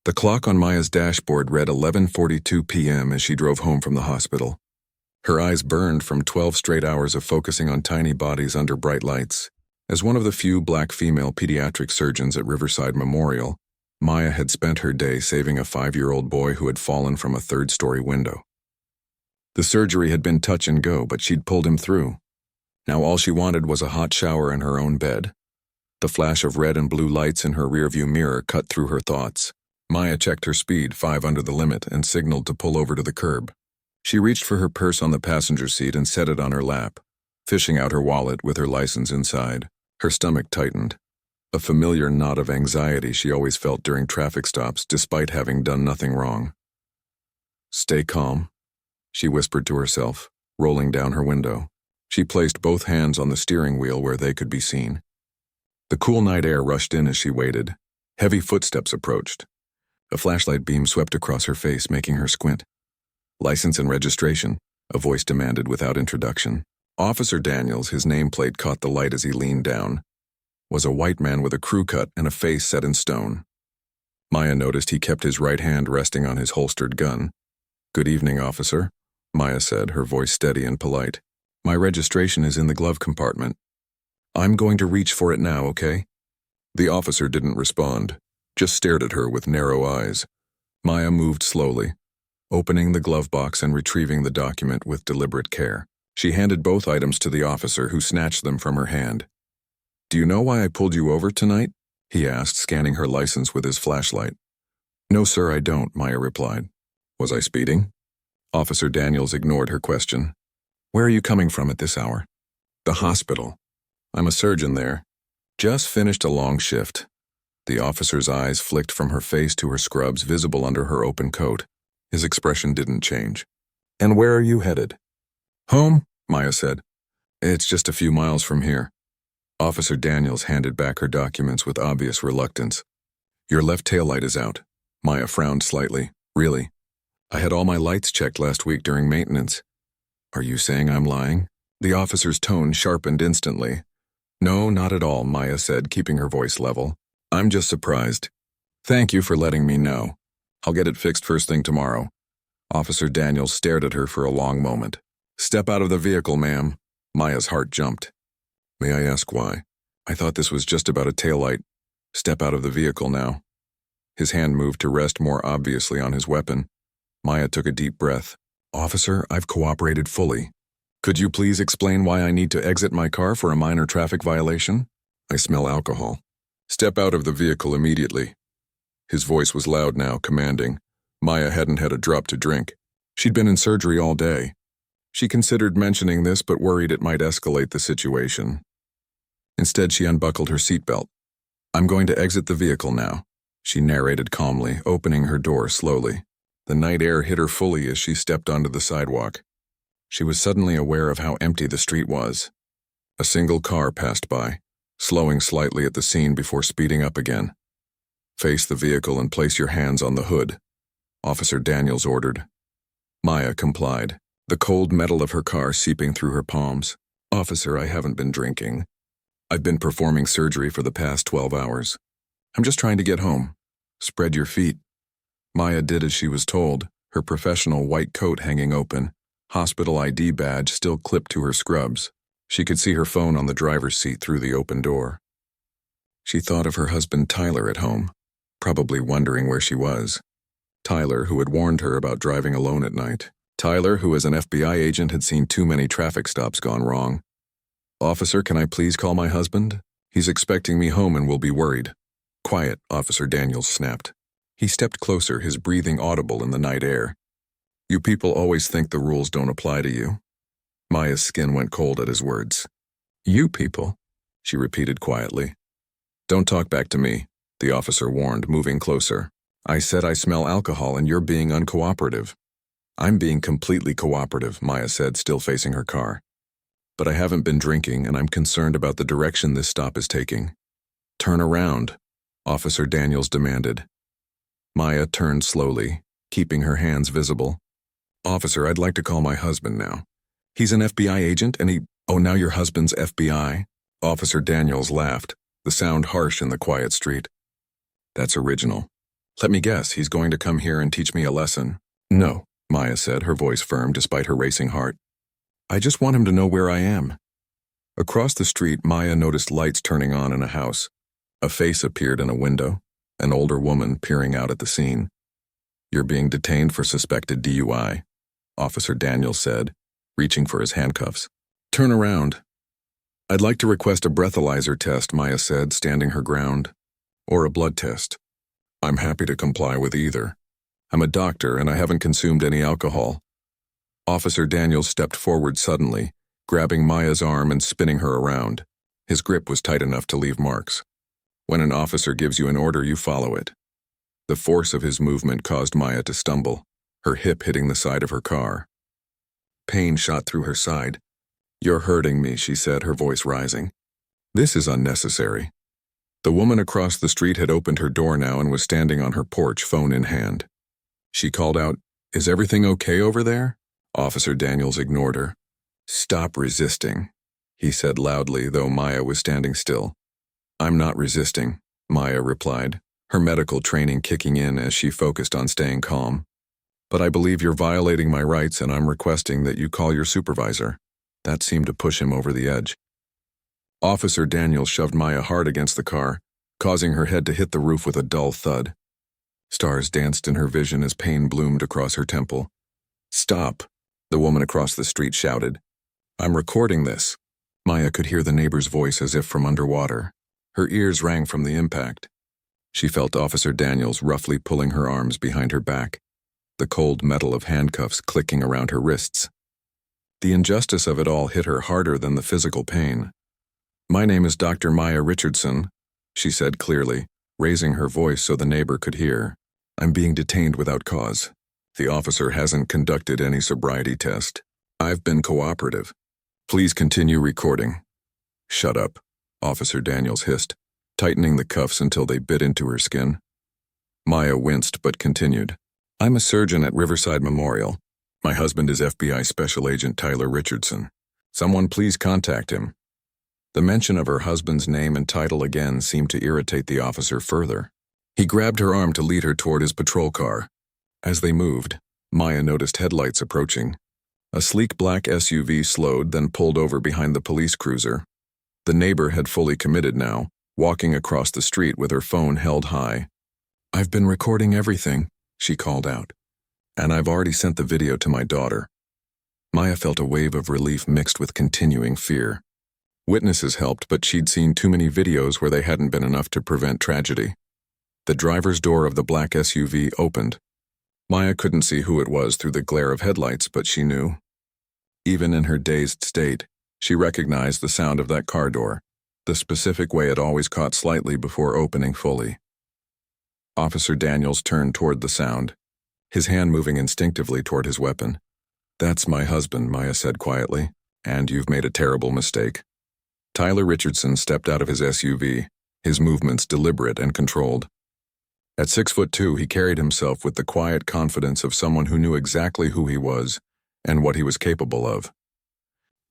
The clock on Maya's dashboard read 11:42 p.m. as she drove home from the hospital. Her eyes burned from 12 straight hours of focusing on tiny bodies under bright lights. As one of the few black female pediatric surgeons at Riverside Memorial, Maya had spent her day saving a 5-year-old boy who had fallen from a third-story window. The surgery had been touch and go, but she'd pulled him through. Now all she wanted was a hot shower in her own bed. The flash of red and blue lights in her rearview mirror cut through her thoughts. Maya checked her speed, 5 under the limit, and signaled to pull over to the curb. She reached for her purse on the passenger seat and set it on her lap, fishing out her wallet with her license inside. Her stomach tightened, a familiar knot of anxiety she always felt during traffic stops despite having done nothing wrong. "Stay calm," she whispered to herself, rolling down her window. She placed both hands on the steering wheel where they could be seen. The cool night air rushed in as she waited. Heavy footsteps approached. A flashlight beam swept across her face, making her squint. "License and registration," a voice demanded without introduction. Officer Daniels, his nameplate caught the light as he leaned down, was a white man with a crew cut and a face set in stone. Maya noticed he kept his right hand resting on his holstered gun. "Good evening, officer," Maya said, her voice steady and polite. "My registration is in the glove compartment. I'm going to reach for it now, okay?" The officer didn't respond, just stared at her with narrow eyes. Maya moved slowly, opening the glove box and retrieving the document with deliberate care. She handed both items to the officer, who snatched them from her hand. "Do you know why I pulled you over tonight?" he asked, scanning her license with his flashlight. "No, sir, I don't," Maya replied. "Was I speeding?" Officer Daniels ignored her question. "Where are you coming from at this hour?" "The hospital. I'm a surgeon there. Just finished a long shift." The officer's eyes flicked from her face to her scrubs visible under her open coat. His expression didn't change. "And where are you headed?" "Home," Maya said. "It's just a few miles from here." Officer Daniels handed back her documents with obvious reluctance. "Your left taillight is out." Maya frowned slightly. "Really? I had all my lights checked last week during maintenance." "Are you saying I'm lying?" The officer's tone sharpened instantly. "No, not at all," Maya said, keeping her voice level. "I'm just surprised. Thank you for letting me know. I'll get it fixed first thing tomorrow." Officer Daniels stared at her for a long moment. "Step out of the vehicle, ma'am." Maya's heart jumped. "May I ask why? I thought this was just about a taillight. Step out of the vehicle now." His hand moved to rest more obviously on his weapon. Maya took a deep breath. "Officer, I've cooperated fully. Could you please explain why I need to exit my car for a minor traffic violation?" "I smell alcohol." "Step out of the vehicle immediately." His voice was loud now, commanding. Maya hadn't had a drop to drink. She'd been in surgery all day. She considered mentioning this but worried it might escalate the situation. Instead, she unbuckled her seatbelt. "I'm going to exit the vehicle now," she narrated calmly, opening her door slowly. The night air hit her fully as she stepped onto the sidewalk. She was suddenly aware of how empty the street was. A single car passed by, slowing slightly at the scene before speeding up again. "Face the vehicle and place your hands on the hood," Officer Daniels ordered. Maya complied, the cold metal of her car seeping through her palms. "Officer, I haven't been drinking. I've been performing surgery for the past 12 hours. I'm just trying to get home." "Spread your feet." Maya did as she was told, her professional white coat hanging open, hospital ID badge still clipped to her scrubs. She could see her phone on the driver's seat through the open door. She thought of her husband Tyler at home, probably wondering where she was. Tyler, who had warned her about driving alone at night. Tyler, who as an FBI agent had seen too many traffic stops gone wrong. "Officer, can I please call my husband? He's expecting me home and will be worried." "Quiet," Officer Daniels snapped. He stepped closer, his breathing audible in the night air. "You people always think the rules don't apply to you." Maya's skin went cold at his words. "You people," she repeated quietly. "Don't talk back to me," the officer warned, moving closer. "I said I smell alcohol and you're being uncooperative." "I'm being completely cooperative," Maya said, still facing her car. "But I haven't been drinking and I'm concerned about the direction this stop is taking." "Turn around," Officer Daniels demanded. Maya turned slowly, keeping her hands visible. "Officer, I'd like to call my husband now. He's an FBI agent and he—" "Oh, now your husband's FBI?" Officer Daniels laughed, the sound harsh in the quiet street. "That's original." Let me guess, he's going to come here and teach me a lesson. No, Maya said, her voice firm despite her racing heart. I just want him to know where I am. Across the street, Maya noticed lights turning on in a house. A face appeared in a window, an older woman peering out at the scene. You're being detained for suspected DUI, Officer Daniels said, reaching for his handcuffs. Turn around. I'd like to request a breathalyzer test, Maya said, standing her ground. Or a blood test. I'm happy to comply with either. I'm a doctor and I haven't consumed any alcohol. Officer Daniels stepped forward suddenly, grabbing Maya's arm and spinning her around. His grip was tight enough to leave marks. When an officer gives you an order, you follow it. The force of his movement caused Maya to stumble, her hip hitting the side of her car. Pain shot through her side. You're hurting me, she said, her voice rising. This is unnecessary. The woman across the street had opened her door now and was standing on her porch, phone in hand. She called out, Is everything okay over there? Officer Daniels ignored her. Stop resisting, he said loudly, though Maya was standing still. I'm not resisting, Maya replied, her medical training kicking in as she focused on staying calm. But I believe you're violating my rights and I'm requesting that you call your supervisor. That seemed to push him over the edge. Officer Daniels shoved Maya hard against the car, causing her head to hit the roof with a dull thud. Stars danced in her vision as pain bloomed across her temple. Stop, the woman across the street shouted. I'm recording this. Maya could hear the neighbor's voice as if from underwater. Her ears rang from the impact. She felt Officer Daniels roughly pulling her arms behind her back, the cold metal of handcuffs clicking around her wrists. The injustice of it all hit her harder than the physical pain. My name is Dr. Maya Richardson, she said clearly, raising her voice so the neighbor could hear. I'm being detained without cause. The officer hasn't conducted any sobriety test. I've been cooperative. Please continue recording. Shut up, Officer Daniels hissed, tightening the cuffs until they bit into her skin. Maya winced but continued. I'm a surgeon at Riverside Memorial. My husband is FBI Special Agent Tyler Richardson. Someone please contact him. The mention of her husband's name and title again seemed to irritate the officer further. He grabbed her arm to lead her toward his patrol car. As they moved, Maya noticed headlights approaching. A sleek black SUV slowed, then pulled over behind the police cruiser. The neighbor had fully committed now, walking across the street with her phone held high. I've been recording everything, she called out. And I've already sent the video to my daughter. Maya felt a wave of relief mixed with continuing fear. Witnesses helped, but she'd seen too many videos where they hadn't been enough to prevent tragedy. The driver's door of the black SUV opened. Maya couldn't see who it was through the glare of headlights, but she knew. Even in her dazed state, she recognized the sound of that car door, the specific way it always caught slightly before opening fully. Officer Daniels turned toward the sound, his hand moving instinctively toward his weapon. That's my husband, Maya said quietly, and you've made a terrible mistake. Tyler Richardson stepped out of his SUV, his movements deliberate and controlled. At 6'2", he carried himself with the quiet confidence of someone who knew exactly who he was and what he was capable of.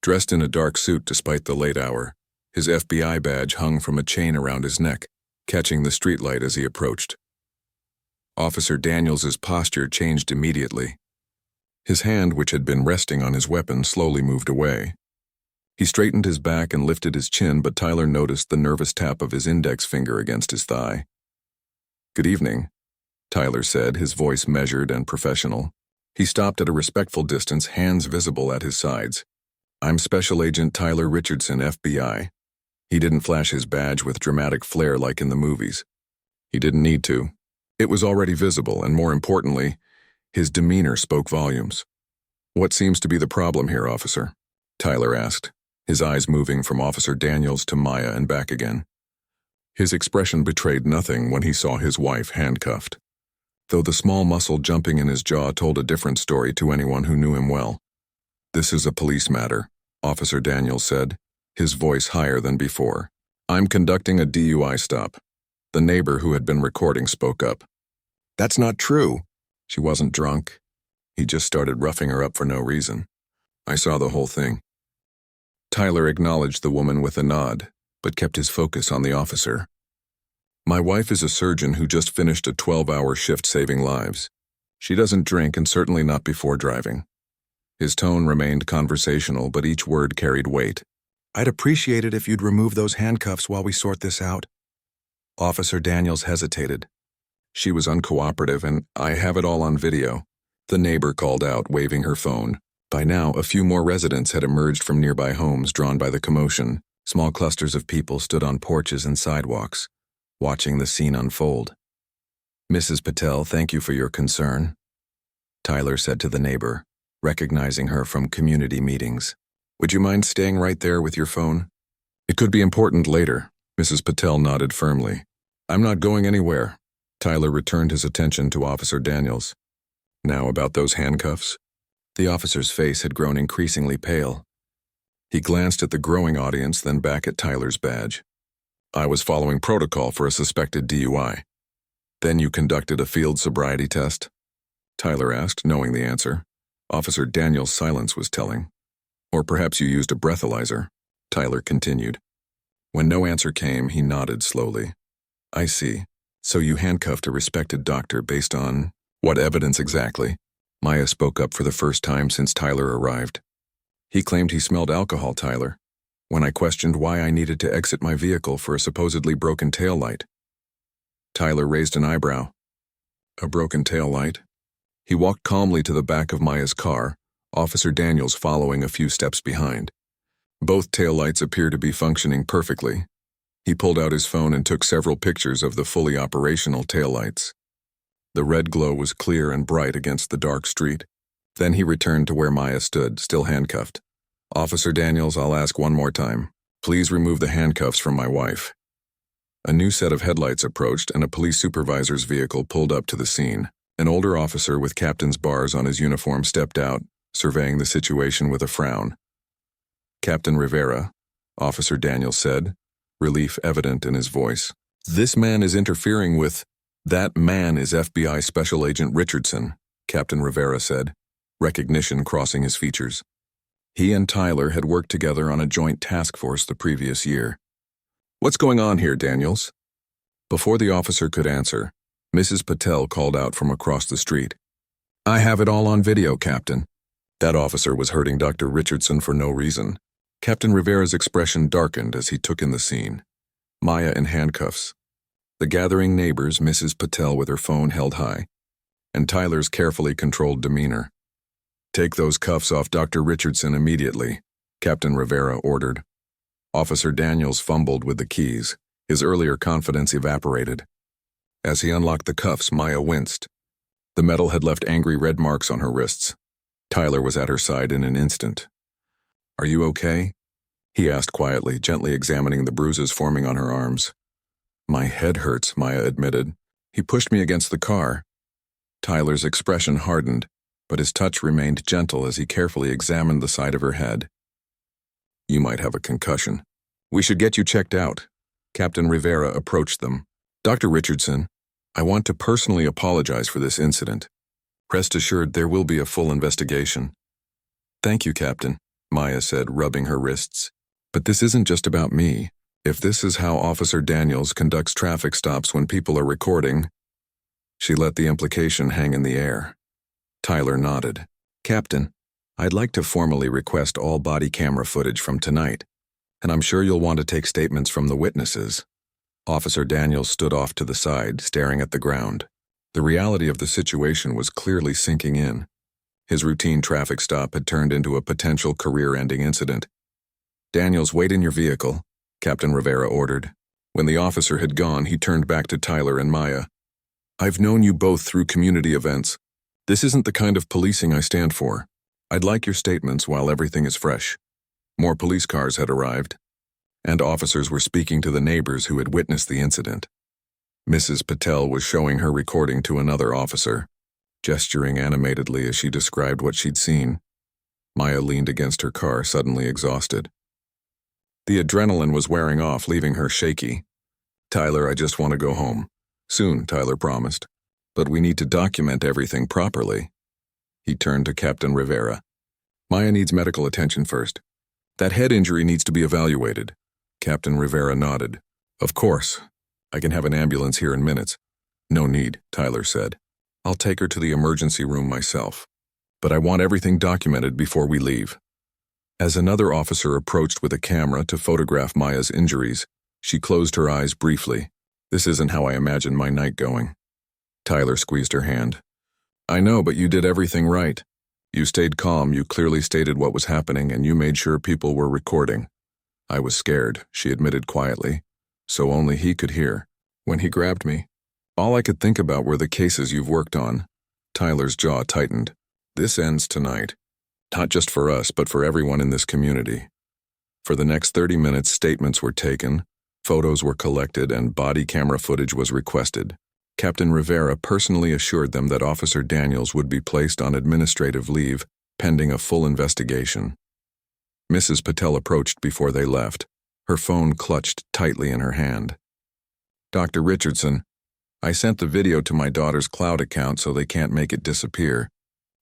Dressed in a dark suit despite the late hour, his FBI badge hung from a chain around his neck, catching the streetlight as he approached. Officer Daniels's posture changed immediately. His hand, which had been resting on his weapon, slowly moved away. He straightened his back and lifted his chin, but Tyler noticed the nervous tap of his index finger against his thigh. Good evening, Tyler said, his voice measured and professional. He stopped at a respectful distance, hands visible at his sides. I'm Special Agent Tyler Richardson, FBI. He didn't flash his badge with dramatic flair like in the movies. He didn't need to. It was already visible, and more importantly, his demeanor spoke volumes. What seems to be the problem here, officer? Tyler asked, his eyes moving from Officer Daniels to Maya and back again. His expression betrayed nothing when he saw his wife handcuffed, though the small muscle jumping in his jaw told a different story to anyone who knew him well. This is a police matter, Officer Daniels said, his voice higher than before. I'm conducting a DUI stop. The neighbor who had been recording spoke up. That's not true. She wasn't drunk. He just started roughing her up for no reason. I saw the whole thing. Tyler acknowledged the woman with a nod, but kept his focus on the officer. My wife is a surgeon who just finished a 12-hour shift saving lives. She doesn't drink and certainly not before driving. His tone remained conversational, but each word carried weight. I'd appreciate it if you'd remove those handcuffs while we sort this out. Officer Daniels hesitated. She was uncooperative, and I have it all on video. The neighbor called out, waving her phone. By now, a few more residents had emerged from nearby homes drawn by the commotion. Small clusters of people stood on porches and sidewalks, watching the scene unfold. Mrs. Patel, thank you for your concern, Tyler said to the neighbor, recognizing her from community meetings. Would you mind staying right there with your phone? It could be important later. Mrs. Patel nodded firmly. I'm not going anywhere. Tyler returned his attention to Officer Daniels. Now about those handcuffs? The officer's face had grown increasingly pale. He glanced at the growing audience, then back at Tyler's badge. I was following protocol for a suspected DUI. Then you conducted a field sobriety test? Tyler asked, knowing the answer. Officer Daniels' silence was telling. Or perhaps you used a breathalyzer, Tyler continued. When no answer came, he nodded slowly. I see. So you handcuffed a respected doctor based on what evidence exactly? Maya spoke up for the first time since Tyler arrived. He claimed he smelled alcohol, Tyler, when I questioned why I needed to exit my vehicle for a supposedly broken taillight. Tyler raised an eyebrow. A broken taillight? He walked calmly to the back of Maya's car, Officer Daniels following a few steps behind. Both taillights appear to be functioning perfectly. He pulled out his phone and took several pictures of the fully operational taillights. The red glow was clear and bright against the dark street. Then he returned to where Maya stood, still handcuffed. Officer Daniels, I'll ask one more time. Please remove the handcuffs from my wife. A new set of headlights approached and a police supervisor's vehicle pulled up to the scene. An older officer with captain's bars on his uniform stepped out, surveying the situation with a frown. Captain Rivera, Officer Daniels said, relief evident in his voice. This man is interfering with... That man is FBI Special Agent Richardson, Captain Rivera said, recognition crossing his features. He and Tyler had worked together on a joint task force the previous year. What's going on here, Daniels? Before the officer could answer, Mrs. Patel called out from across the street. I have it all on video, Captain. That officer was hurting Dr. Richardson for no reason. Captain Rivera's expression darkened as he took in the scene. Maya in handcuffs. The gathering neighbors, Mrs. Patel with her phone held high, and Tyler's carefully controlled demeanor. Take those cuffs off Dr. Richardson immediately, Captain Rivera ordered. Officer Daniels fumbled with the keys. His earlier confidence evaporated. As he unlocked the cuffs, Maya winced. The metal had left angry red marks on her wrists. Tyler was at her side in an instant. Are you okay? He asked quietly, gently examining the bruises forming on her arms. My head hurts, Maya admitted. He pushed me against the car. Tyler's expression hardened, but his touch remained gentle as he carefully examined the side of her head. You might have a concussion. We should get you checked out. Captain Rivera approached them. Dr. Richardson, I want to personally apologize for this incident. Rest assured there will be a full investigation. Thank you, Captain, Maya said, rubbing her wrists. But this isn't just about me. If this is how Officer Daniels conducts traffic stops when people are recording... She let the implication hang in the air. Tyler nodded. Captain, I'd like to formally request all body camera footage from tonight, and I'm sure you'll want to take statements from the witnesses. Officer Daniels stood off to the side, staring at the ground. The reality of the situation was clearly sinking in. His routine traffic stop had turned into a potential career-ending incident. Daniels, wait in your vehicle, Captain Rivera ordered. When the officer had gone, he turned back to Tyler and Maya. I've known you both through community events. This isn't the kind of policing I stand for. I'd like your statements while everything is fresh. More police cars had arrived, and officers were speaking to the neighbors who had witnessed the incident. Mrs. Patel was showing her recording to another officer, gesturing animatedly as she described what she'd seen. Maya leaned against her car, suddenly exhausted. The adrenaline was wearing off, leaving her shaky. Tyler, I just want to go home. Soon, Tyler promised. But we need to document everything properly. He turned to Captain Rivera. Maya needs medical attention first. That head injury needs to be evaluated. Captain Rivera nodded. Of course. I can have an ambulance here in minutes. No need, Tyler said. I'll take her to the emergency room myself. But I want everything documented before we leave. As another officer approached with a camera to photograph Maya's injuries, she closed her eyes briefly. This isn't how I imagine my night going. Tyler squeezed her hand. I know, but you did everything right. You stayed calm, you clearly stated what was happening, and you made sure people were recording. I was scared, she admitted quietly, so only he could hear. When he grabbed me, all I could think about were the cases you've worked on. Tyler's jaw tightened. This ends tonight. Not just for us, but for everyone in this community. For the next 30 minutes, statements were taken, photos were collected, and body camera footage was requested. Captain Rivera personally assured them that Officer Daniels would be placed on administrative leave, pending a full investigation. Mrs. Patel approached before they left, her phone clutched tightly in her hand. Dr. Richardson, I sent the video to my daughter's cloud account so they can't make it disappear.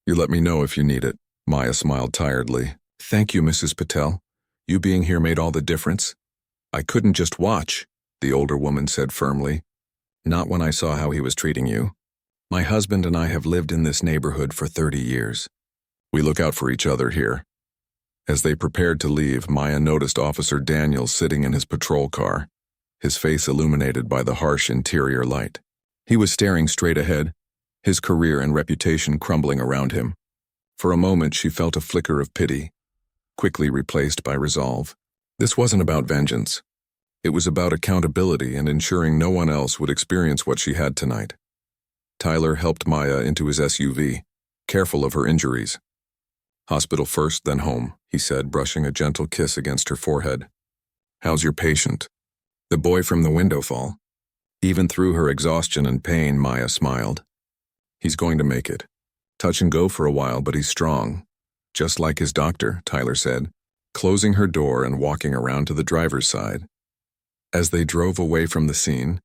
You let me know if you need it. Maya smiled tiredly. Thank you, Mrs. Patel. You being here made all the difference. I couldn't just watch, the older woman said firmly. Not when I saw how he was treating you. My husband and I have lived in this neighborhood for 30 years. We look out for each other here. As they prepared to leave, Maya noticed Officer Daniels sitting in his patrol car, his face illuminated by the harsh interior light. He was staring straight ahead, his career and reputation crumbling around him. For a moment, she felt a flicker of pity, quickly replaced by resolve. This wasn't about vengeance. It was about accountability and ensuring no one else would experience what she had tonight. Tyler helped Maya into his SUV, careful of her injuries. Hospital first, then home, he said, brushing a gentle kiss against her forehead. How's your patient? The boy from the window fall. Even through her exhaustion and pain, Maya smiled. He's going to make it. Touch and go for a while, but he's strong. Just like his doctor, Tyler said, closing her door and walking around to the driver's side. As they drove away from the scene,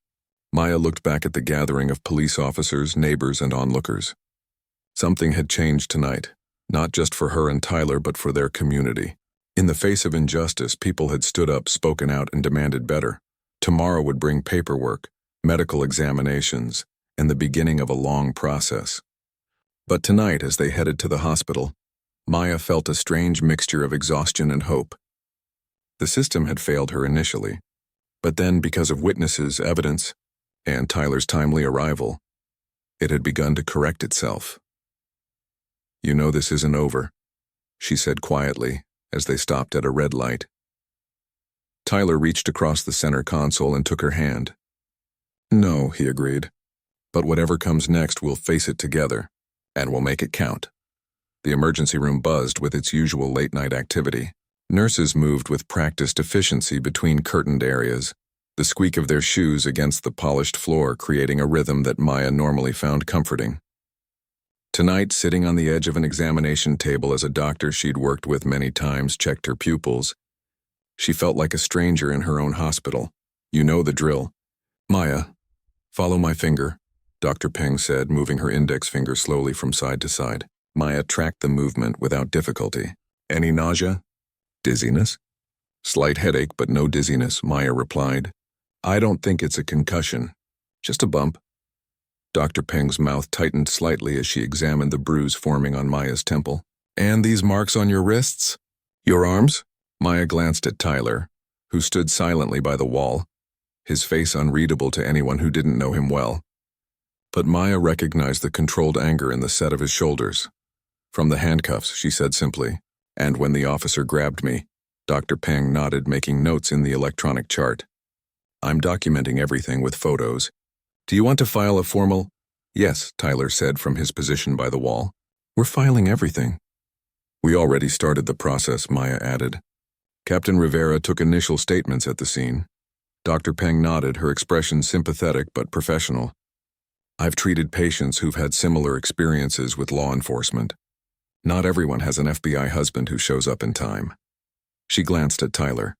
Maya looked back at the gathering of police officers, neighbors, and onlookers. Something had changed tonight, not just for her and Tyler, but for their community. In the face of injustice, people had stood up, spoken out, and demanded better. Tomorrow would bring paperwork, medical examinations, and the beginning of a long process. But tonight, as they headed to the hospital, Maya felt a strange mixture of exhaustion and hope. The system had failed her initially, but then because of witnesses, evidence, and Tyler's timely arrival, it had begun to correct itself. You know this isn't over, she said quietly as they stopped at a red light. Tyler reached across the center console and took her hand. No, he agreed, but whatever comes next, we'll face it together, and we'll make it count. The emergency room buzzed with its usual late-night activity. Nurses moved with practiced efficiency between curtained areas, the squeak of their shoes against the polished floor creating a rhythm that Maya normally found comforting. Tonight, sitting on the edge of an examination table as a doctor she'd worked with many times checked her pupils, she felt like a stranger in her own hospital. You know the drill. Maya, follow my finger, Dr. Peng said, moving her index finger slowly from side to side. Maya tracked the movement without difficulty. Any nausea? Dizziness? Slight headache, but no dizziness, Maya replied. I don't think it's a concussion. Just a bump. Dr. Peng's mouth tightened slightly as she examined the bruise forming on Maya's temple. And these marks on your wrists? Your arms? Maya glanced at Tyler, who stood silently by the wall, his face unreadable to anyone who didn't know him well. But Maya recognized the controlled anger in the set of his shoulders. From the handcuffs, she said simply, and when the officer grabbed me, Dr. Peng nodded, making notes in the electronic chart. I'm documenting everything with photos. Do you want to file a formal? Yes, Tyler said from his position by the wall. We're filing everything. We already started the process, Maya added. Captain Rivera took initial statements at the scene. Dr. Peng nodded, her expression sympathetic but professional. I've treated patients who've had similar experiences with law enforcement. Not everyone has an FBI husband who shows up in time. She glanced at Tyler.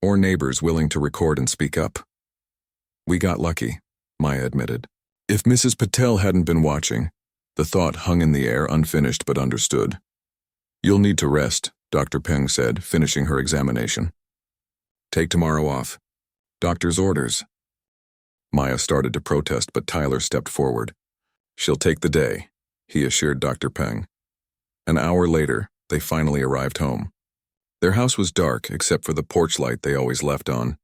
Or neighbors willing to record and speak up. We got lucky, Maya admitted. If Mrs. Patel hadn't been watching, the thought hung in the air unfinished but understood. You'll need to rest, Dr. Peng said, finishing her examination. Take tomorrow off. Doctor's orders. Maya started to protest, but Tyler stepped forward. "She'll take the day," he assured Dr. Peng. An hour later, they finally arrived home. Their house was dark, except for the porch light they always left on.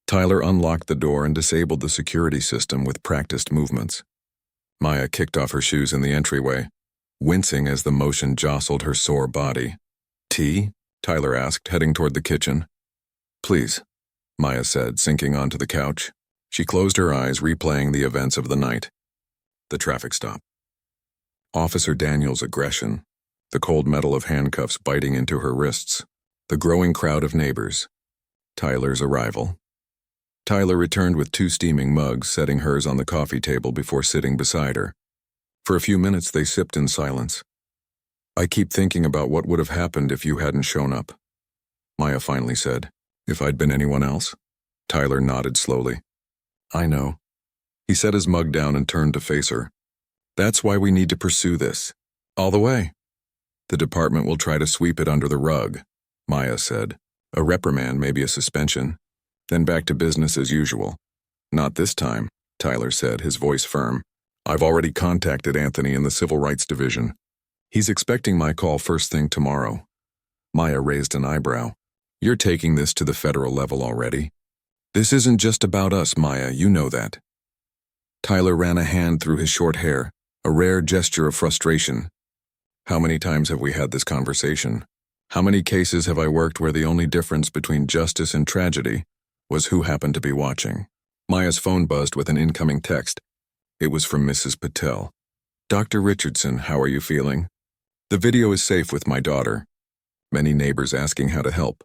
Tyler unlocked the door and disabled the security system with practiced movements. Maya kicked off her shoes in the entryway, wincing as the motion jostled her sore body. "Tea?" Tyler asked, heading toward the kitchen. "Please," Maya said, sinking onto the couch. She closed her eyes, replaying the events of the night. The traffic stop. Officer Daniels' aggression, the cold metal of handcuffs biting into her wrists, the growing crowd of neighbors. Tyler's arrival. Tyler returned with 2 steaming mugs, setting hers on the coffee table before sitting beside her. For a few minutes they sipped in silence. "I keep thinking about what would have happened if you hadn't shown up," Maya finally said. "If I'd been anyone else?" Tyler nodded slowly. "I know." He set his mug down and turned to face her. "That's why we need to pursue this. All the way. The department will try to sweep it under the rug," Maya said. "A reprimand, maybe a suspension. Then back to business as usual." "Not this time," Tyler said, his voice firm. "I've already contacted Anthony in the Civil Rights Division. He's expecting my call first thing tomorrow." Maya raised an eyebrow. "You're taking this to the federal level already?" "This isn't just about us, Maya, you know that." Tyler ran a hand through his short hair, a rare gesture of frustration. "How many times have we had this conversation? How many cases have I worked where the only difference between justice and tragedy was who happened to be watching?" Maya's phone buzzed with an incoming text. It was from Mrs. Patel. "Dr. Richardson, how are you feeling? The video is safe with my daughter. Many neighbors asking how to help."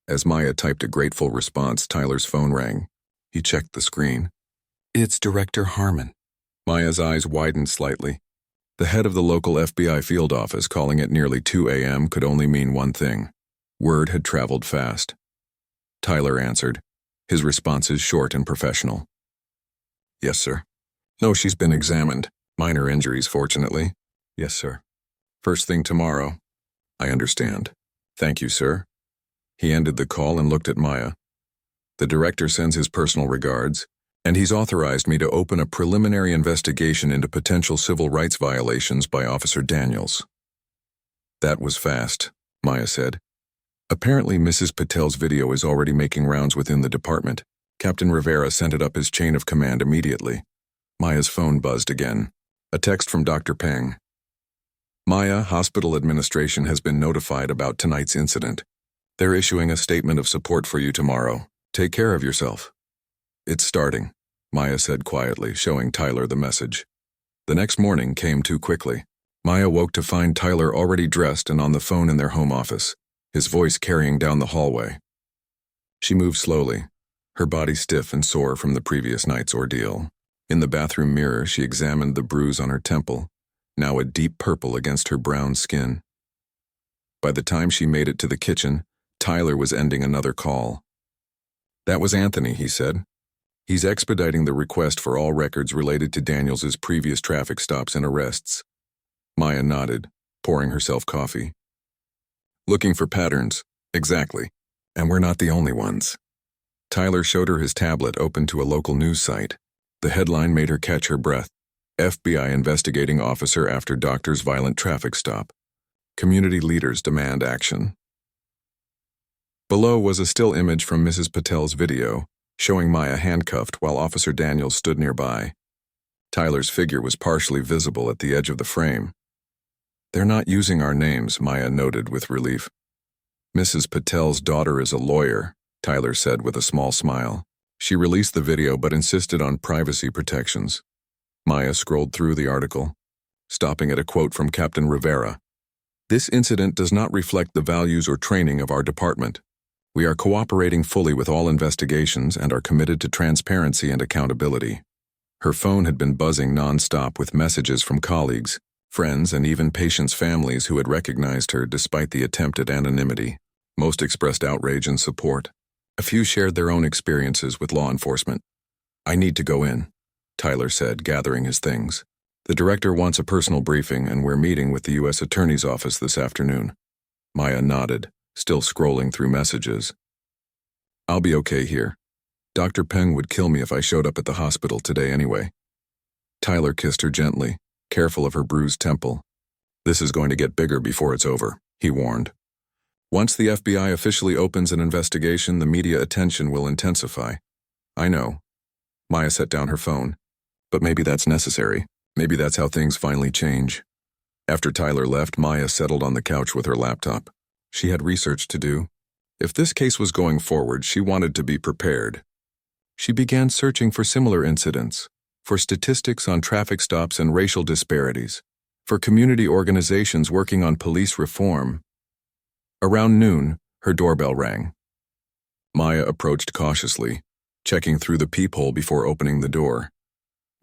As Maya typed a grateful response, Tyler's phone rang. He checked the screen. "It's Director Harmon." Maya's eyes widened slightly. The head of the local FBI field office calling at nearly 2 a.m. could only mean one thing. Word had traveled fast. Tyler answered, his responses short and professional. "Yes, sir." "No, she's been examined. Minor injuries, fortunately." "Yes, sir." "First thing tomorrow." "I understand. Thank you, sir." He ended the call and looked at Maya. "The director sends his personal regards, and he's authorized me to open a preliminary investigation into potential civil rights violations by Officer Daniels." "That was fast," Maya said. "Apparently Mrs. Patel's video is already making rounds within the department. Captain Rivera sent it up his chain of command immediately." Maya's phone buzzed again. A text from Dr. Peng. "Maya, hospital administration has been notified about tonight's incident. They're issuing a statement of support for you tomorrow. Take care of yourself." "It's starting," Maya said quietly, showing Tyler the message. The next morning came too quickly. Maya woke to find Tyler already dressed and on the phone in their home office, his voice carrying down the hallway. She moved slowly, her body stiff and sore from the previous night's ordeal. In the bathroom mirror, she examined the bruise on her temple, now a deep purple against her brown skin. By the time she made it to the kitchen, Tyler was ending another call. "That was Anthony," he said. "He's expediting the request for all records related to Daniels's previous traffic stops and arrests." Maya nodded, pouring herself coffee. "Looking for patterns, exactly. And we're not the only ones." Tyler showed her his tablet open to a local news site. The headline made her catch her breath. "FBI investigating officer after doctor's violent traffic stop. Community leaders demand action." Below was a still image from Mrs. Patel's video, showing Maya handcuffed while Officer Daniels stood nearby. Tyler's figure was partially visible at the edge of the frame. "They're not using our names," Maya noted with relief. "Mrs. Patel's daughter is a lawyer," Tyler said with a small smile. She released the video but insisted on privacy protections. Maya scrolled through the article, stopping at a quote from Captain Rivera. "This incident does not reflect the values or training of our department. We are cooperating fully with all investigations and are committed to transparency and accountability." Her phone had been buzzing nonstop with messages from colleagues, friends, and even patients' families who had recognized her despite the attempt at anonymity. Most expressed outrage and support. A few shared their own experiences with law enforcement. "I need to go in," Tyler said, gathering his things. "The director wants a personal briefing, and we're meeting with the U.S. Attorney's Office this afternoon." Maya nodded, still scrolling through messages. "I'll be okay here." Dr. Peng would kill me if I showed up at the hospital today anyway. Tyler kissed her gently, careful of her bruised temple. This is going to get bigger before it's over, he warned. Once the FBI officially opens an investigation, the media attention will intensify. I know. Maya set down her phone. But maybe that's necessary. Maybe that's how things finally change. After Tyler left, Maya settled on the couch with her laptop. She had research to do. If this case was going forward, she wanted to be prepared. She began searching for similar incidents, for statistics on traffic stops and racial disparities, for community organizations working on police reform. Around noon, her doorbell rang. Maya approached cautiously, checking through the peephole before opening the door.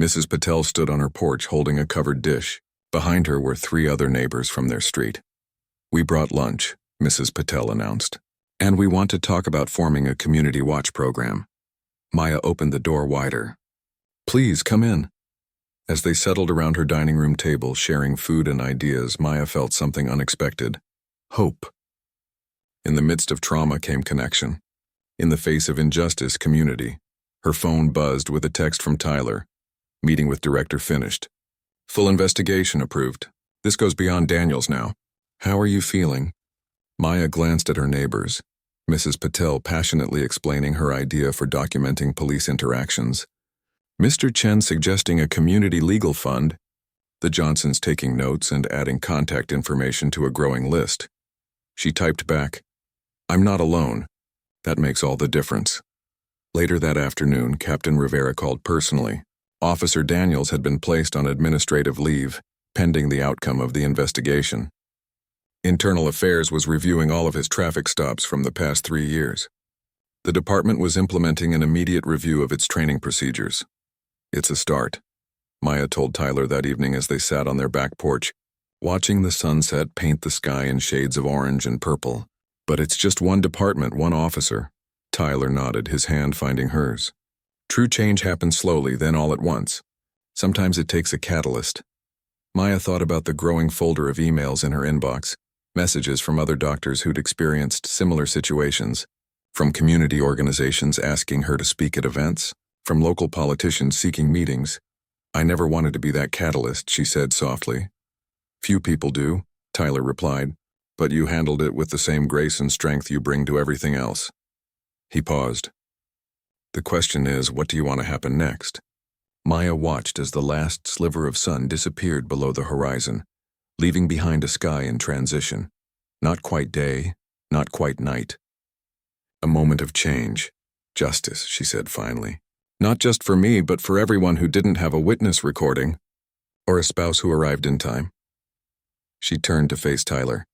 Mrs. Patel stood on her porch holding a covered dish. Behind her were 3 other neighbors from their street. "We brought lunch," Mrs. Patel announced. "And we want to talk about forming a community watch program." Maya opened the door wider. "Please, come in." As they settled around her dining room table, sharing food and ideas, Maya felt something unexpected. Hope. In the midst of trauma came connection. In the face of injustice, community. Her phone buzzed with a text from Tyler. "Meeting with director finished. Full investigation approved. This goes beyond Daniels now. How are you feeling?" Maya glanced at her neighbors. Mrs. Patel passionately explaining her idea for documenting police interactions. Mr. Chen suggesting a community legal fund. The Johnsons taking notes and adding contact information to a growing list. She typed back, "I'm not alone. That makes all the difference." Later that afternoon, Captain Rivera called personally. Officer Daniels had been placed on administrative leave, pending the outcome of the investigation. Internal Affairs was reviewing all of his traffic stops from the past 3 years. The department was implementing an immediate review of its training procedures. "It's a start," Maya told Tyler that evening as they sat on their back porch, watching the sunset paint the sky in shades of orange and purple. "But it's just one department, one officer." Tyler nodded, his hand finding hers. "True change happens slowly, then all at once. Sometimes it takes a catalyst." Maya thought about the growing folder of emails in her inbox, messages from other doctors who'd experienced similar situations, from community organizations asking her to speak at events, from local politicians seeking meetings. "I never wanted to be that catalyst," she said softly. "Few people do," Tyler replied, "but you handled it with the same grace and strength you bring to everything else." He paused. "The question is, what do you want to happen next?" Maya watched as the last sliver of sun disappeared below the horizon, leaving behind a sky in transition. Not quite day, not quite night. "A moment of change. Justice," she said finally. "Not just for me, but for everyone who didn't have a witness recording, or a spouse who arrived in time." She turned to face Tyler.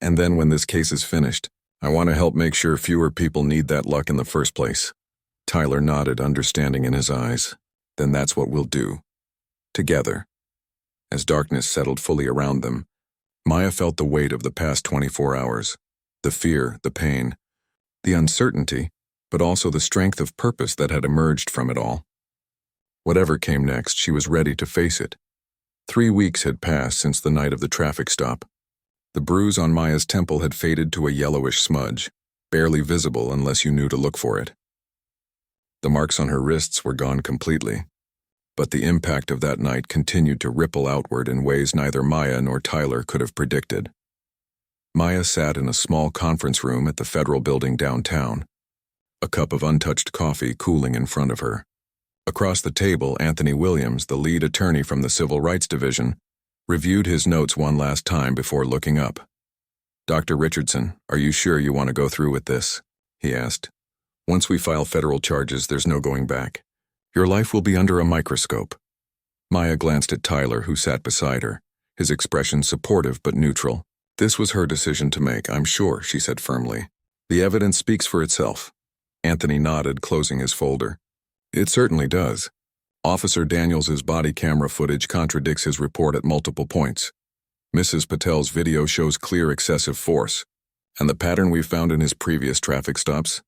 "And then when this case is finished, I want to help make sure fewer people need that luck in the first place." Tyler nodded, understanding in his eyes. "Then that's what we'll do. Together." As darkness settled fully around them, Maya felt the weight of the past 24 hours. The fear, the pain, the uncertainty, but also the strength of purpose that had emerged from it all. Whatever came next, she was ready to face it. 3 weeks had passed since the night of the traffic stop. The bruise on Maya's temple had faded to a yellowish smudge, barely visible unless you knew to look for it. The marks on her wrists were gone completely, but the impact of that night continued to ripple outward in ways neither Maya nor Tyler could have predicted. Maya sat in a small conference room at the Federal Building downtown, a cup of untouched coffee cooling in front of her. Across the table, Anthony Williams, the lead attorney from the Civil Rights Division, reviewed his notes one last time before looking up. "Dr. Richardson, are you sure you want to go through with this?" he asked. "Once we file federal charges, there's no going back. Your life will be under a microscope." Maya glanced at Tyler, who sat beside her, his expression supportive but neutral. "This was her decision to make, I'm sure," she said firmly. "The evidence speaks for itself." Anthony nodded, closing his folder. "It certainly does. Officer Daniels's body camera footage contradicts his report at multiple points. Mrs. Patel's video shows clear excessive force, and the pattern we found in his previous traffic stops."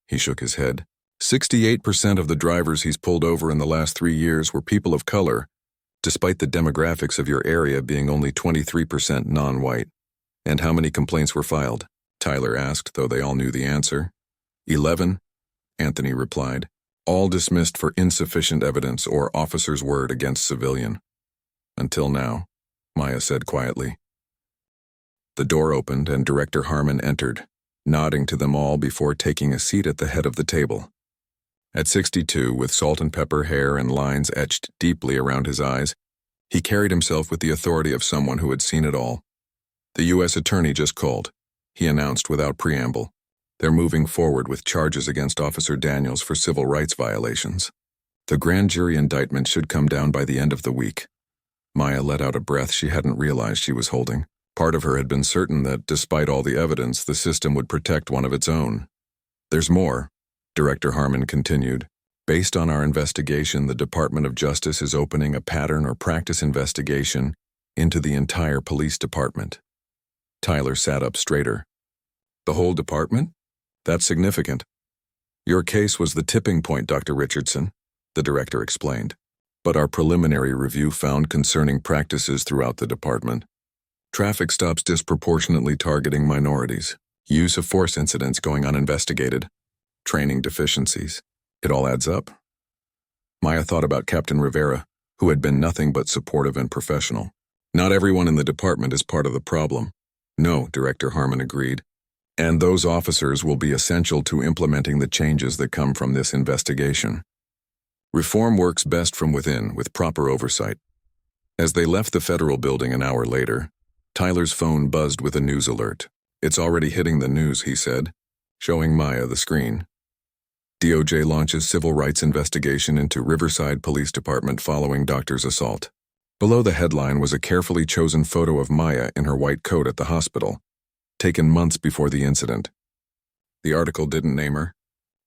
He shook his head. 68% of the drivers he's pulled over in the last 3 years were people of color, despite the demographics of your area being only 23% non-white. "And how many complaints were filed?" Tyler asked, though they all knew the answer. 11, Anthony replied. all dismissed for insufficient evidence or officer's word against civilian. Until now, Maya said quietly. The door opened and Director Harmon entered, nodding to them all before taking a seat at the head of the table. At 62, with salt and pepper hair and lines etched deeply around his eyes, he carried himself with the authority of someone who had seen it all. The U.S. Attorney just called, he announced without preamble. They're moving forward with charges against Officer Daniels for civil rights violations. The grand jury indictment should come down by the end of the week. Maya let out a breath she hadn't realized she was holding. Part of her had been certain that, despite all the evidence, the system would protect one of its own. There's more, Director Harmon continued. Based on our investigation, the Department of Justice is opening a pattern or practice investigation into the entire police department. Tyler sat up straighter. The whole department? That's significant. Your case was the tipping point, Dr. Richardson, the director explained. But our preliminary review found concerning practices throughout the department. Traffic stops disproportionately targeting minorities, use of force incidents going uninvestigated, training deficiencies. It all adds up. Maya thought about Captain Rivera, who had been nothing but supportive and professional. Not everyone in the department is part of the problem. No, Director Harmon agreed. And those officers will be essential to implementing the changes that come from this investigation. Reform works best from within, with proper oversight. As they left the federal building an hour later, Tyler's phone buzzed with a news alert. It's already hitting the news, he said, showing Maya the screen. DOJ launches civil rights investigation into Riverside Police Department following doctor's assault. Below the headline was a carefully chosen photo of Maya in her white coat at the hospital, taken months before the incident. The article didn't name her,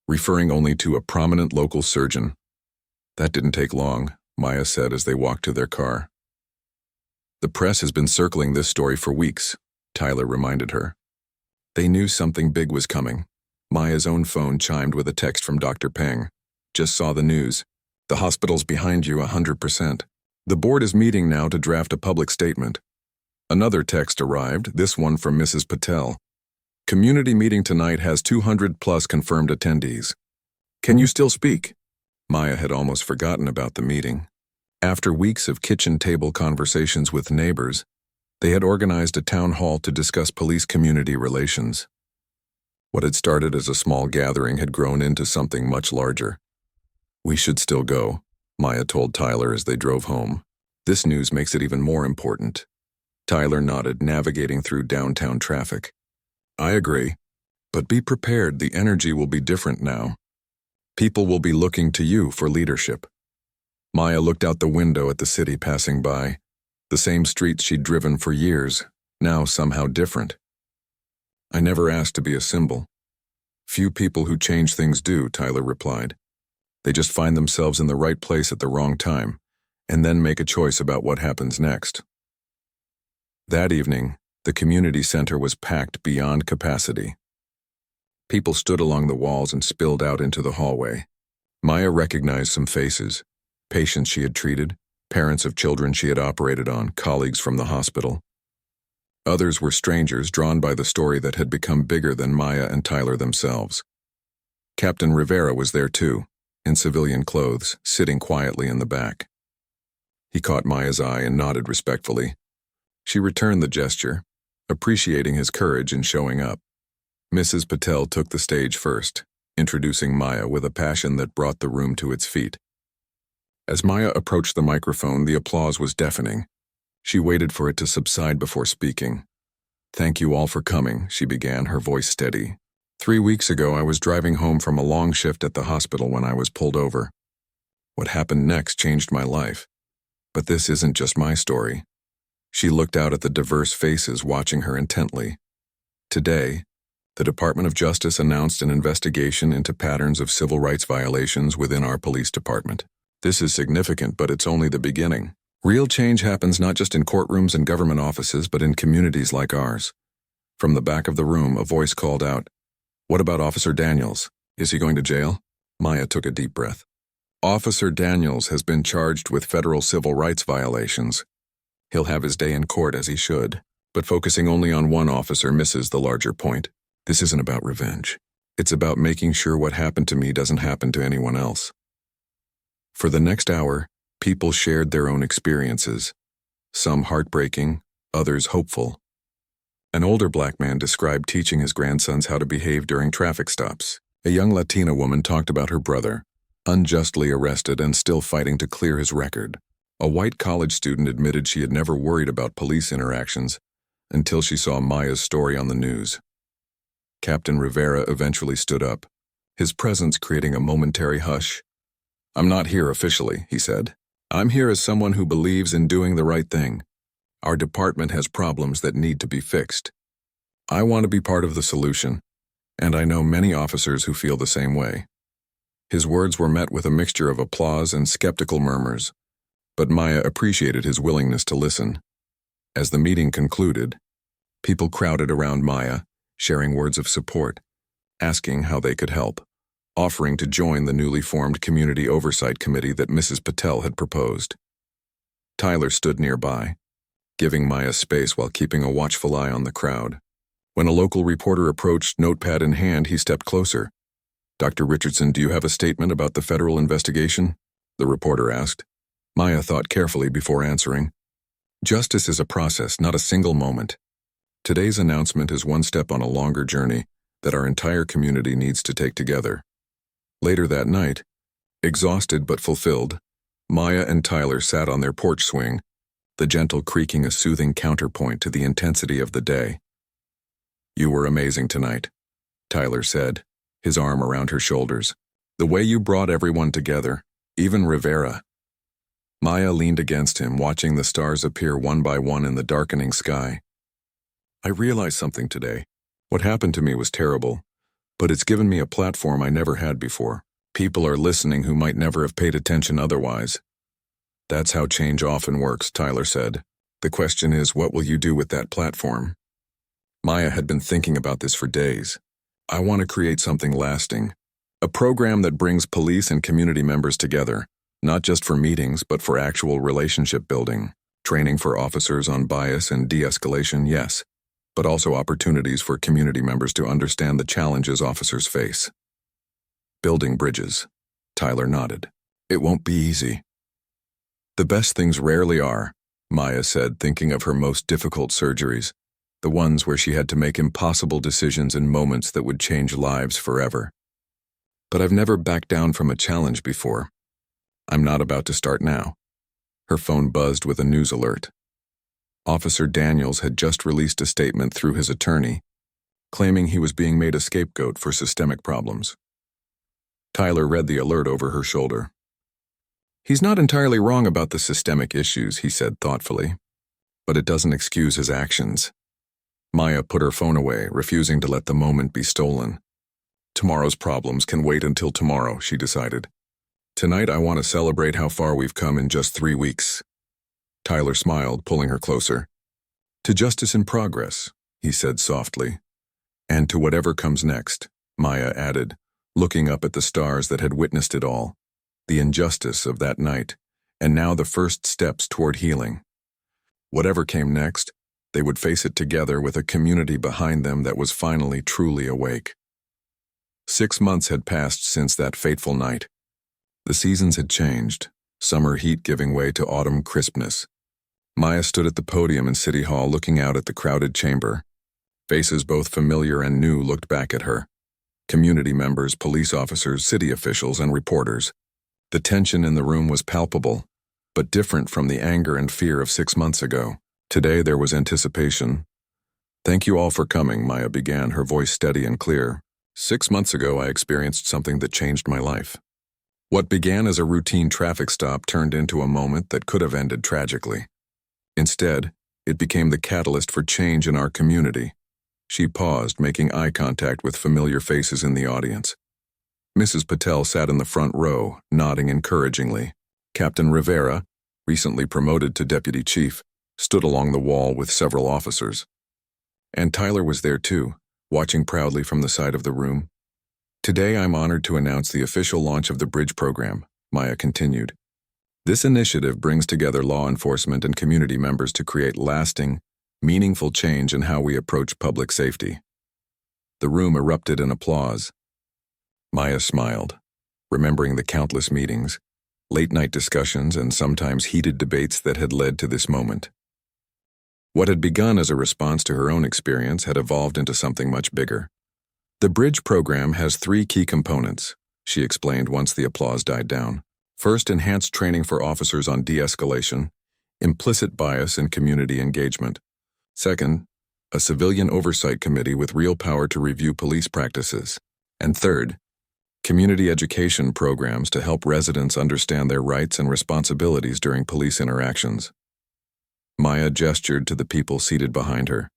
referring only to a prominent local surgeon. That didn't take long, Maya said as they walked to their car. The press has been circling this story for weeks, Tyler reminded her. They knew something big was coming. Maya's own phone chimed with a text from Dr. Peng. Just saw the news. The hospital's behind you 100%. The board is meeting now to draft a public statement. Another text arrived, this one from Mrs. Patel. Community meeting tonight has 200+ confirmed attendees. Can you still speak? Maya had almost forgotten about the meeting. After weeks of kitchen table conversations with neighbors, they had organized a town hall to discuss police-community relations. What had started as a small gathering had grown into something much larger. We should still go, Maya told Tyler as they drove home. This news makes it even more important. Tyler nodded, navigating through downtown traffic. I agree. But be prepared, the energy will be different now. People will be looking to you for leadership. Maya looked out the window at the city passing by. The same streets she'd driven for years, now somehow different. I never asked to be a symbol. Few people who change things do, Tyler replied. They just find themselves in the right place at the wrong time, and then make a choice about what happens next. That evening, the community center was packed beyond capacity. People stood along the walls and spilled out into the hallway. Maya recognized some faces. Patients she had treated, parents of children she had operated on, colleagues from the hospital. Others were strangers drawn by the story that had become bigger than Maya and Tyler themselves. Captain Rivera was there too, in civilian clothes, sitting quietly in the back. He caught Maya's eye and nodded respectfully. She returned the gesture, appreciating his courage in showing up. Mrs. Patel took the stage first, introducing Maya with a passion that brought the room to its feet. As Maya approached the microphone, the applause was deafening. She waited for it to subside before speaking. Thank you all for coming, she began, her voice steady. 3 weeks ago, I was driving home from a long shift at the hospital when I was pulled over. What happened next changed my life. But this isn't just my story. She looked out at the diverse faces watching her intently. Today, the Department of Justice announced an investigation into patterns of civil rights violations within our police department. This is significant, but it's only the beginning. Real change happens not just in courtrooms and government offices, but in communities like ours. From the back of the room, a voice called out, "What about Officer Daniels? Is he going to jail?" Maya took a deep breath. Officer Daniels has been charged with federal civil rights violations. He'll have his day in court as he should, but focusing only on one officer misses the larger point. This isn't about revenge. It's about making sure what happened to me doesn't happen to anyone else. For the next hour, people shared their own experiences, some heartbreaking, others hopeful. An older black man described teaching his grandsons how to behave during traffic stops. A young Latina woman talked about her brother, unjustly arrested and still fighting to clear his record. A white college student admitted she had never worried about police interactions until she saw Maya's story on the news. Captain Rivera eventually stood up, his presence creating a momentary hush. "I'm not here officially," he said. "I'm here as someone who believes in doing the right thing. Our department has problems that need to be fixed. I want to be part of the solution, and I know many officers who feel the same way." His words were met with a mixture of applause and skeptical murmurs, but Maya appreciated his willingness to listen. As the meeting concluded, people crowded around Maya, sharing words of support, asking how they could help, offering to join the newly formed community oversight committee that Mrs. Patel had proposed. Tyler stood nearby, giving Maya space while keeping a watchful eye on the crowd. When a local reporter approached, notepad in hand, he stepped closer. "Dr. Richardson, do you have a statement about the federal investigation?" the reporter asked. Maya thought carefully before answering. "Justice is a process, not a single moment. Today's announcement is one step on a longer journey that our entire community needs to take together." Later that night, exhausted but fulfilled, Maya and Tyler sat on their porch swing, the gentle creaking a soothing counterpoint to the intensity of the day. "You were amazing tonight," Tyler said, his arm around her shoulders. "The way you brought everyone together, even Rivera." Maya leaned against him, watching the stars appear one by one in the darkening sky. "I realized something today. What happened to me was terrible, but it's given me a platform I never had before. People are listening who might never have paid attention otherwise." "That's how change often works," Tyler said. "The question is, what will you do with that platform?" Maya had been thinking about this for days. "I want to create something lasting, a program that brings police and community members together, not just for meetings, but for actual relationship building, training for officers on bias and de-escalation, yes, but also opportunities for community members to understand the challenges officers face." "Building bridges," Tyler nodded. "It won't be easy." "The best things rarely are," Maya said, thinking of her most difficult surgeries, the ones where she had to make impossible decisions in moments that would change lives forever. "But I've never backed down from a challenge before. I'm not about to start now." Her phone buzzed with a news alert. Officer Daniels had just released a statement through his attorney, claiming he was being made a scapegoat for systemic problems. Tyler read the alert over her shoulder. "He's not entirely wrong about the systemic issues," he said thoughtfully, "but it doesn't excuse his actions." Maya put her phone away, refusing to let the moment be stolen. "Tomorrow's problems can wait until tomorrow," she decided. "Tonight I want to celebrate how far we've come in just 3 weeks." Tyler smiled, pulling her closer. "To justice in progress," he said softly. "And to whatever comes next," Maya added, looking up at the stars that had witnessed it all, the injustice of that night, and now the first steps toward healing. Whatever came next, they would face it together with a community behind them that was finally truly awake. 6 months had passed since that fateful night. The seasons had changed, summer heat giving way to autumn crispness. Maya stood at the podium in City Hall looking out at the crowded chamber. Faces both familiar and new looked back at her. Community members, police officers, city officials, and reporters. The tension in the room was palpable, but different from the anger and fear of 6 months ago. Today there was anticipation. "Thank you all for coming," Maya began, her voice steady and clear. 6 months ago I experienced something that changed my life. What began as a routine traffic stop turned into a moment that could have ended tragically. Instead, it became the catalyst for change in our community. She paused, making eye contact with familiar faces in the audience. Mrs. Patel sat in the front row, nodding encouragingly. Captain Rivera, recently promoted to deputy chief, stood along the wall with several officers. And Tyler was there too, watching proudly from the side of the room. "Today I'm honored to announce the official launch of the Bridge program," Maya continued. "This initiative brings together law enforcement and community members to create lasting, meaningful change in how we approach public safety." The room erupted in applause, Maya smiled, remembering the countless meetings, late-night discussions, and sometimes heated debates that had led to this moment. What had begun as a response to her own experience had evolved into something much bigger. The Bridge program has 3 key components, she explained once the applause died down. First, enhanced training for officers on de-escalation, implicit bias and community engagement. Second, a civilian oversight committee with real power to review police practices. And third, community education programs to help residents understand their rights and responsibilities during police interactions. Maya gestured to the people seated behind her.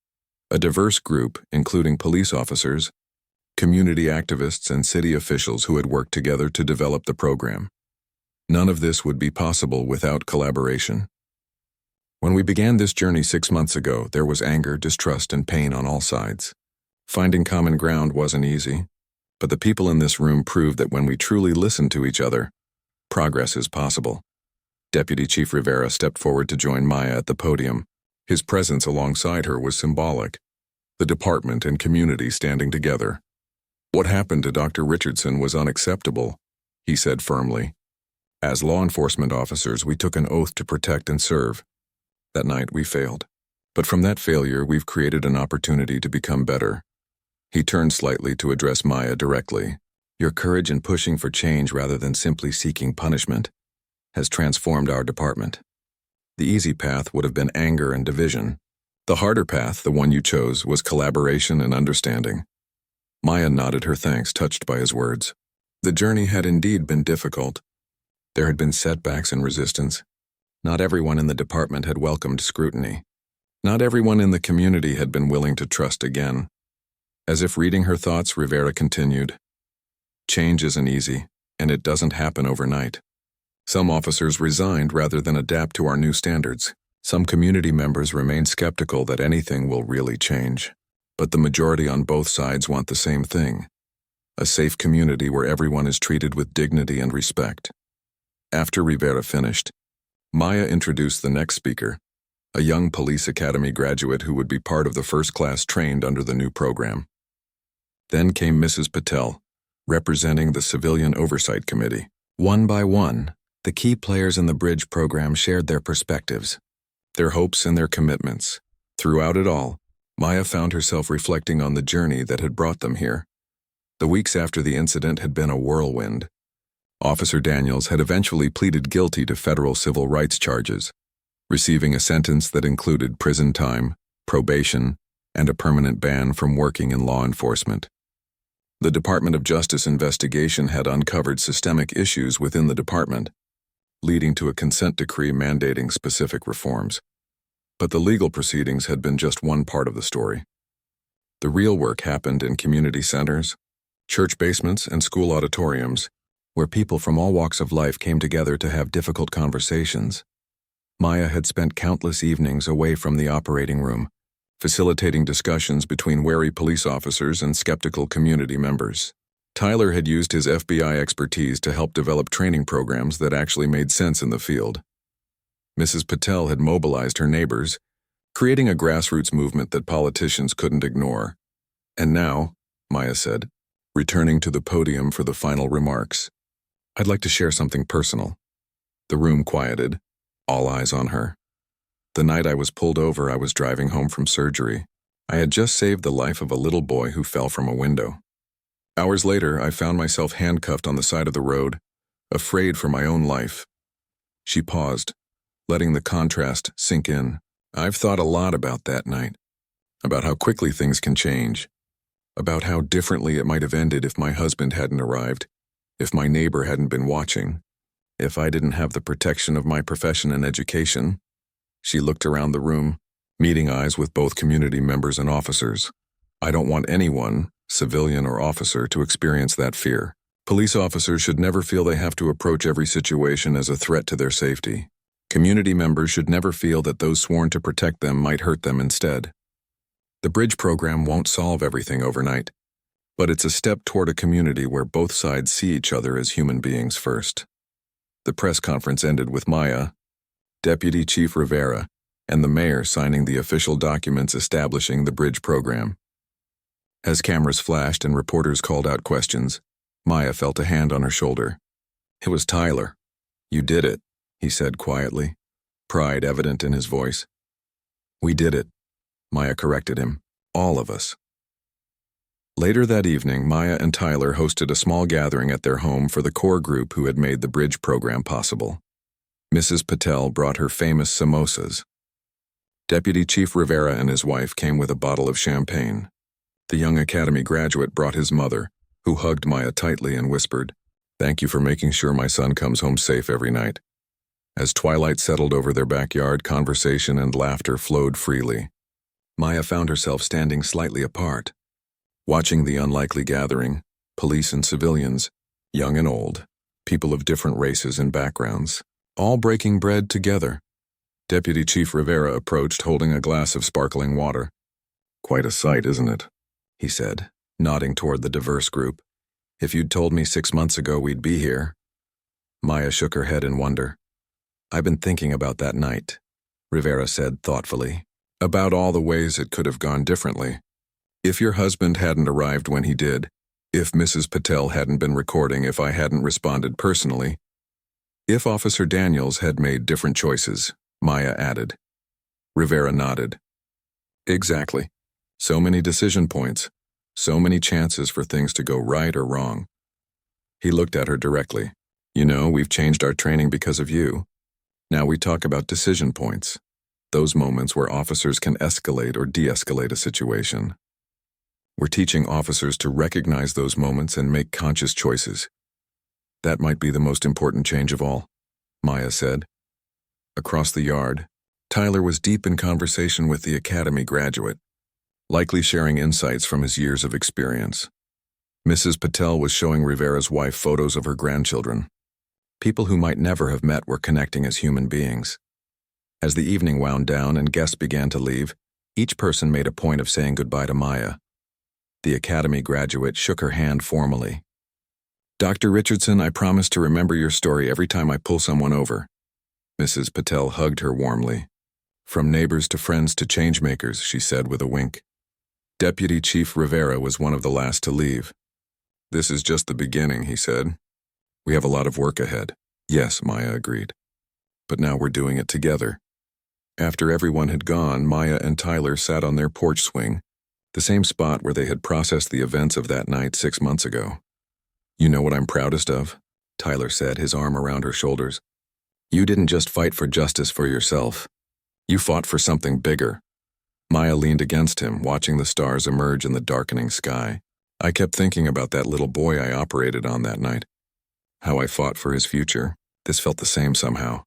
A diverse group, including police officers, community activists, and city officials who had worked together to develop the program. None of this would be possible without collaboration. When we began this journey 6 months ago, there was anger, distrust, and pain on all sides. Finding common ground wasn't easy, but the people in this room proved that when we truly listen to each other, progress is possible. Deputy Chief Rivera stepped forward to join Maya at the podium. His presence alongside her was symbolic, the department and community standing together. What happened to Dr. Richardson was unacceptable, he said firmly. As law enforcement officers, we took an oath to protect and serve. That night, we failed. But from that failure, we've created an opportunity to become better. He turned slightly to address Maya directly. Your courage in pushing for change rather than simply seeking punishment has transformed our department. The easy path would have been anger and division. The harder path, the one you chose, was collaboration and understanding. Maya nodded her thanks, touched by his words. The journey had indeed been difficult. There had been setbacks and resistance. Not everyone in the department had welcomed scrutiny. Not everyone in the community had been willing to trust again. As if reading her thoughts, Rivera continued. Change isn't easy, and it doesn't happen overnight. Some officers resigned rather than adapt to our new standards. Some community members remain skeptical that anything will really change. But the majority on both sides want the same thing: a safe community where everyone is treated with dignity and respect. After Rivera finished, Maya introduced the next speaker, a young police academy graduate who would be part of the first class trained under the new program. Then came Mrs. Patel, representing the Civilian Oversight Committee. One by one, the key players in the Bridge program shared their perspectives, their hopes and their commitments. Throughout it all, Maya found herself reflecting on the journey that had brought them here. The weeks after the incident had been a whirlwind. Officer Daniels had eventually pleaded guilty to federal civil rights charges, receiving a sentence that included prison time, probation, and a permanent ban from working in law enforcement. The Department of Justice investigation had uncovered systemic issues within the department, leading to a consent decree mandating specific reforms. But the legal proceedings had been just one part of the story. The real work happened in community centers, church basements, and school auditoriums, where people from all walks of life came together to have difficult conversations. Maya had spent countless evenings away from the operating room, facilitating discussions between wary police officers and skeptical community members. Tyler had used his FBI expertise to help develop training programs that actually made sense in the field. Mrs. Patel had mobilized her neighbors, creating a grassroots movement that politicians couldn't ignore. And now, Maya said, returning to the podium for the final remarks, I'd like to share something personal. The room quieted, all eyes on her. The night I was pulled over, I was driving home from surgery. I had just saved the life of a little boy who fell from a window. Hours later, I found myself handcuffed on the side of the road, afraid for my own life. She paused, letting the contrast sink in. I've thought a lot about that night, about how quickly things can change, about how differently it might have ended if my husband hadn't arrived, if my neighbor hadn't been watching, if I didn't have the protection of my profession and education. She looked around the room, meeting eyes with both community members and officers. I don't want anyone, civilian or officer, to experience that fear. Police officers should never feel they have to approach every situation as a threat to their safety. Community members should never feel that those sworn to protect them might hurt them instead. The Bridge program won't solve everything overnight, but it's a step toward a community where both sides see each other as human beings first. The press conference ended with Maya, Deputy Chief Rivera, and the mayor signing the official documents establishing the Bridge program. As cameras flashed and reporters called out questions, Maya felt a hand on her shoulder. It was Tyler. You did it, he said quietly, pride evident in his voice. We did it, Maya corrected him. All of us. Later that evening, Maya and Tyler hosted a small gathering at their home for the core group who had made the bridge program possible. Mrs. Patel brought her famous samosas. Deputy Chief Rivera and his wife came with a bottle of champagne. The young academy graduate brought his mother, who hugged Maya tightly and whispered, "Thank you for making sure my son comes home safe every night." As twilight settled over their backyard, conversation and laughter flowed freely. Maya found herself standing slightly apart, watching the unlikely gathering, police and civilians, young and old, people of different races and backgrounds, all breaking bread together. Deputy Chief Rivera approached holding a glass of sparkling water. "Quite a sight, isn't it?" he said, nodding toward the diverse group. "If you'd told me 6 months ago we'd be here." Maya shook her head in wonder. "I've been thinking about that night," Rivera said thoughtfully, "about all the ways it could have gone differently. If your husband hadn't arrived when he did, if Mrs. Patel hadn't been recording, if I hadn't responded personally, if Officer Daniels had made different choices," Maya added. Rivera nodded. "Exactly. So many decision points, so many chances for things to go right or wrong." He looked at her directly. "You know, we've changed our training because of you. Now we talk about decision points, those moments where officers can escalate or de-escalate a situation. We're teaching officers to recognize those moments and make conscious choices. That might be the most important change of all," Maya said. Across the yard, Tyler was deep in conversation with the academy graduate, likely sharing insights from his years of experience. Mrs. Patel was showing Rivera's wife photos of her grandchildren. People who might never have met were connecting as human beings. As the evening wound down and guests began to leave, each person made a point of saying goodbye to Maya. The academy graduate shook her hand formally. "Dr. Richardson, I promise to remember your story every time I pull someone over." Mrs. Patel hugged her warmly. "From neighbors to friends to changemakers," she said with a wink. Deputy Chief Rivera was one of the last to leave. "This is just the beginning," he said. "We have a lot of work ahead." "Yes," Maya agreed. "But now we're doing it together." After everyone had gone, Maya and Tyler sat on their porch swing, the same spot where they had processed the events of that night 6 months ago. "You know what I'm proudest of?" Tyler said, his arm around her shoulders. "You didn't just fight for justice for yourself. You fought for something bigger." Maya leaned against him, watching the stars emerge in the darkening sky. "I kept thinking about that little boy I operated on that night. How I fought for his future. This felt the same somehow."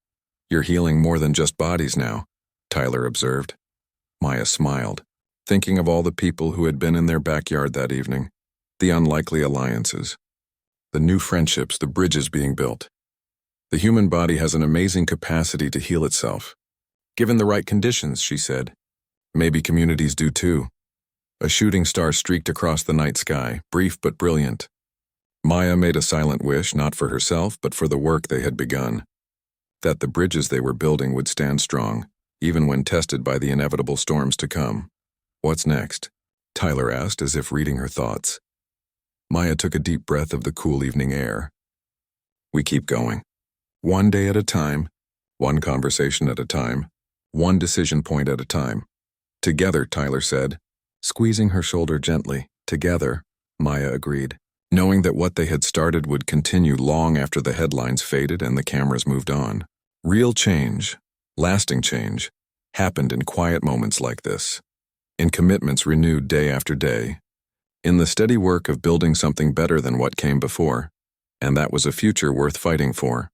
"You're healing more than just bodies now," Tyler observed. Maya smiled, thinking of all the people who had been in their backyard that evening, the unlikely alliances, the new friendships, the bridges being built. "The human body has an amazing capacity to heal itself. Given the right conditions," she said. "Maybe communities do too." A shooting star streaked across the night sky, brief but brilliant. Maya made a silent wish, not for herself, but for the work they had begun. That the bridges they were building would stand strong, even when tested by the inevitable storms to come. "What's next?" Tyler asked, as if reading her thoughts. Maya took a deep breath of the cool evening air. "We keep going. One day at a time, one conversation at a time, one decision point at a time. Together," Tyler said, squeezing her shoulder gently. "Together," Maya agreed, knowing that what they had started would continue long after the headlines faded and the cameras moved on. Real change, lasting change, happened in quiet moments like this, in commitments renewed day after day, in the steady work of building something better than what came before, and that was a future worth fighting for.